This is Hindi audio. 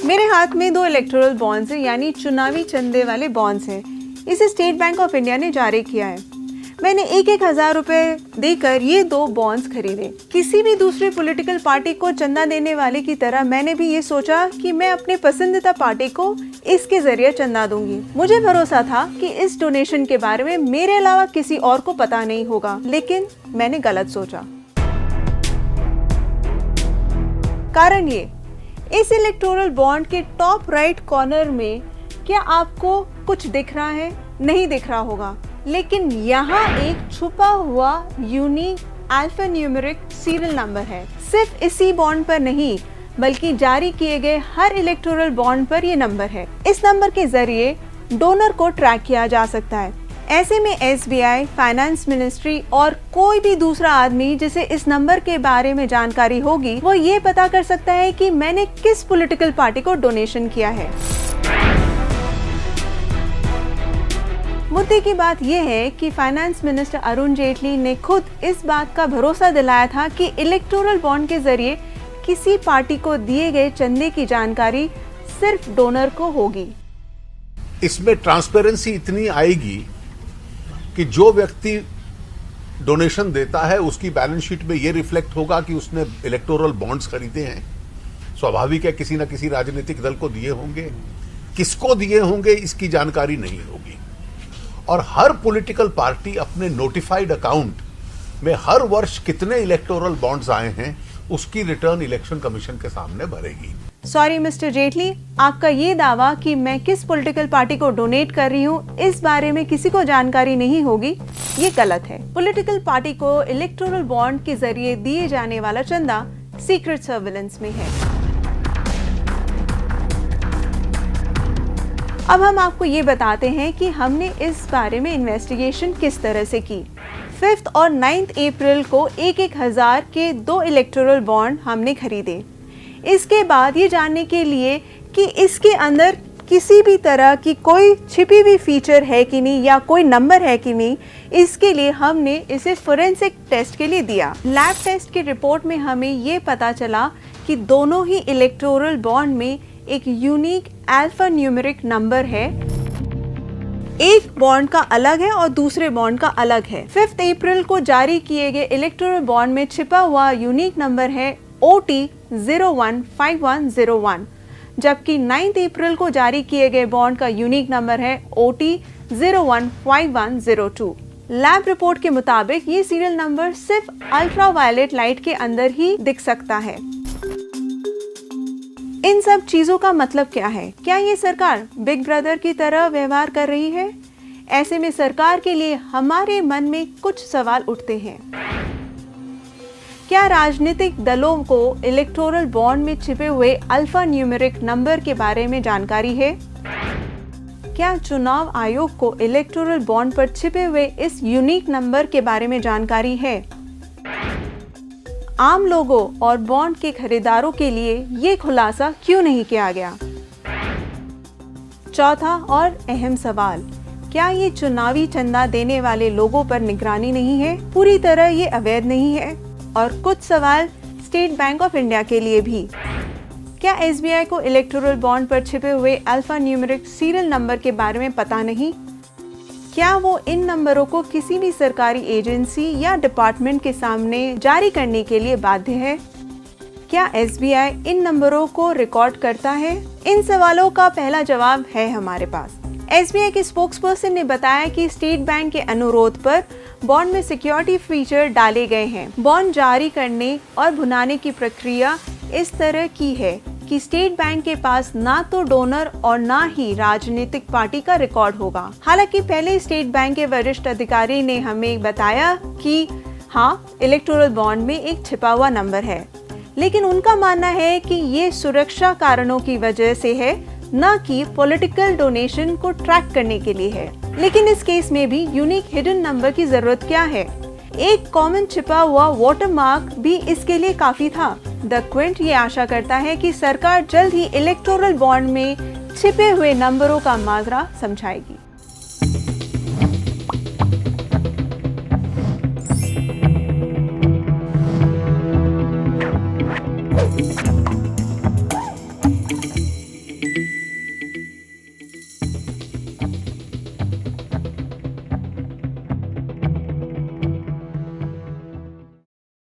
मेरे हाथ में 2 इलेक्टोरल बॉन्ड्स हैं, यानी चुनावी चंदे वाले बॉन्ड्स हैं। इसे स्टेट बैंक ऑफ इंडिया ने जारी किया है। मैंने 1,000 रुपए देकर ये 2 बॉन्ड्स खरीदे। किसी भी दूसरी पॉलिटिकल पार्टी को चंदा देने वाले की तरह मैंने भी ये सोचा कि मैं अपने पसंदीदा पार्टी को इसके जरिए चंदा दूंगी। मुझे भरोसा था कि इस डोनेशन के बारे में मेरे अलावा किसी और को पता नहीं होगा, लेकिन मैंने गलत सोचा। कारण ये, इस इलेक्टोरल बॉन्ड के टॉप राइट कॉर्नर में क्या आपको कुछ दिख रहा है? नहीं दिख रहा होगा, लेकिन यहाँ एक छुपा हुआ यूनिक अल्फान्यूमेरिक सीरियल नंबर है। सिर्फ इसी बॉन्ड पर नहीं, बल्कि जारी किए गए हर इलेक्टोरल बॉन्ड पर ये नंबर है। इस नंबर के जरिए डोनर को ट्रैक किया जा सकता है। ऐसे में SBI, फाइनेंस मिनिस्ट्री और कोई भी दूसरा आदमी जिसे इस नंबर के बारे में जानकारी होगी, वो ये पता कर सकता है कि मैंने किस पॉलिटिकल पार्टी को डोनेशन किया है। मुद्दे की बात यह है कि फाइनेंस मिनिस्टर अरुण जेटली ने खुद इस बात का भरोसा दिलाया था कि इलेक्टोरल बॉन्ड के जरिए किसी पार्टी को दिए गए चंदे की जानकारी सिर्फ डोनर को होगी। इसमें ट्रांसपेरेंसी इतनी आएगी कि जो व्यक्ति डोनेशन देता है उसकी बैलेंस शीट में यह रिफ्लेक्ट होगा कि उसने इलेक्टोरल बॉन्ड्स खरीदे हैं। स्वाभाविक है किसी न किसी राजनीतिक दल को दिए होंगे, किसको दिए होंगे इसकी जानकारी नहीं होगी। और हर पॉलिटिकल पार्टी अपने नोटिफाइड अकाउंट में हर वर्ष कितने इलेक्टोरल बॉन्ड्स आए हैं उसकी रिटर्न इलेक्शन कमीशन के सामने भरेगी। सॉरी मिस्टर जेटली, आपका ये दावा कि मैं किस पॉलिटिकल पार्टी को डोनेट कर रही हूँ इस बारे में किसी को जानकारी नहीं होगी, ये गलत है। पॉलिटिकल पार्टी को इलेक्टोरल बॉन्ड के जरिए दिए जाने वाला चंदा सीक्रेट सर्विलेंस में है। अब हम आपको ये बताते हैं कि हमने इस बारे में इन्वेस्टिगेशन किस तरह से की। 5 और 9 अप्रैल को 1,000 के 2 इलेक्टोरल बॉन्ड हमने खरीदे। इसके बाद ये जानने के लिए कि इसके अंदर किसी भी तरह की कोई छिपी हुई फीचर है कि नहीं या कोई नंबर है कि नहीं, इसके लिए हमने इसे फोरेंसिक टेस्ट के लिए दिया। लैब टेस्ट की रिपोर्ट में हमें ये पता चला कि दोनों ही इलेक्टोरल बॉन्ड में एक यूनिक अल्फान्यूमेरिक नंबर है। एक बॉन्ड का अलग है और दूसरे बॉन्ड का अलग है। 5 अप्रैल को जारी किए गए इलेक्टोरल बॉन्ड में छिपा हुआ यूनिक नंबर है OT 015101, जबकि 9 अप्रैल को जारी किए गए बॉन्ड का यूनिक नंबर है OT 015102। लैब रिपोर्ट के मुताबिक ये सीरियल नंबर सिर्फ अल्ट्रावायलेट लाइट के अंदर ही दिख सकता है। इन सब चीजों का मतलब क्या है? क्या ये सरकार बिग ब्रदर की तरह व्यवहार कर रही है? ऐसे में सरकार के लिए हमारे मन में कुछ सवाल उठते हैं। क्या राजनीतिक दलों को इलेक्टोरल बॉन्ड में छिपे हुए अल्फान्यूमेरिक नंबर के बारे में जानकारी है? क्या चुनाव आयोग को इलेक्टोरल बॉन्ड पर छिपे हुए इस यूनिक नंबर के बारे में जानकारी है? आम लोगों और बॉन्ड के खरीदारों के लिए ये खुलासा क्यों नहीं किया गया? चौथा और अहम सवाल, क्या ये चुनावी चंदा देने वाले लोगों पर निगरानी नहीं है? पूरी तरह ये अवैध नहीं है? और कुछ सवाल स्टेट बैंक ऑफ इंडिया के लिए भी। क्या SBI को इलेक्टोरल बॉन्ड पर छिपे हुए अल्फान्यूमेरिक सीरियल नंबर के बारे में पता नहीं? क्या वो इन नंबरों को किसी भी सरकारी एजेंसी या डिपार्टमेंट के सामने जारी करने के लिए बाध्य है? क्या SBI इन नंबरों को रिकॉर्ड करता है? इन सवालों का पहला जवाब है हमारे पास। SBI के स्पोक्सपर्सन ने बताया कि स्टेट बैंक के अनुरोध पर बॉन्ड में सिक्योरिटी फीचर डाले गए हैं। बॉन्ड जारी करने और भुनाने की प्रक्रिया इस तरह की है कि स्टेट बैंक के पास ना तो डोनर और ना ही राजनीतिक पार्टी का रिकॉर्ड होगा। हालांकि पहले स्टेट बैंक के वरिष्ठ अधिकारी ने हमें बताया कि हाँ, इलेक्टोरल बॉन्ड में एक छिपा हुआ नंबर है, लेकिन उनका मानना है कि ये सुरक्षा कारणों की वजह से है, न कि पॉलिटिकल डोनेशन को ट्रैक करने के लिए है। लेकिन इस केस में भी यूनिक हिडन नंबर की जरूरत क्या है? एक कॉमन छिपा हुआ वाटरमार्क भी इसके लिए काफी था। द क्विंट ये आशा करता है कि सरकार जल्द ही इलेक्टोरल बॉन्ड में छिपे हुए नंबरों का माजरा समझाएगी।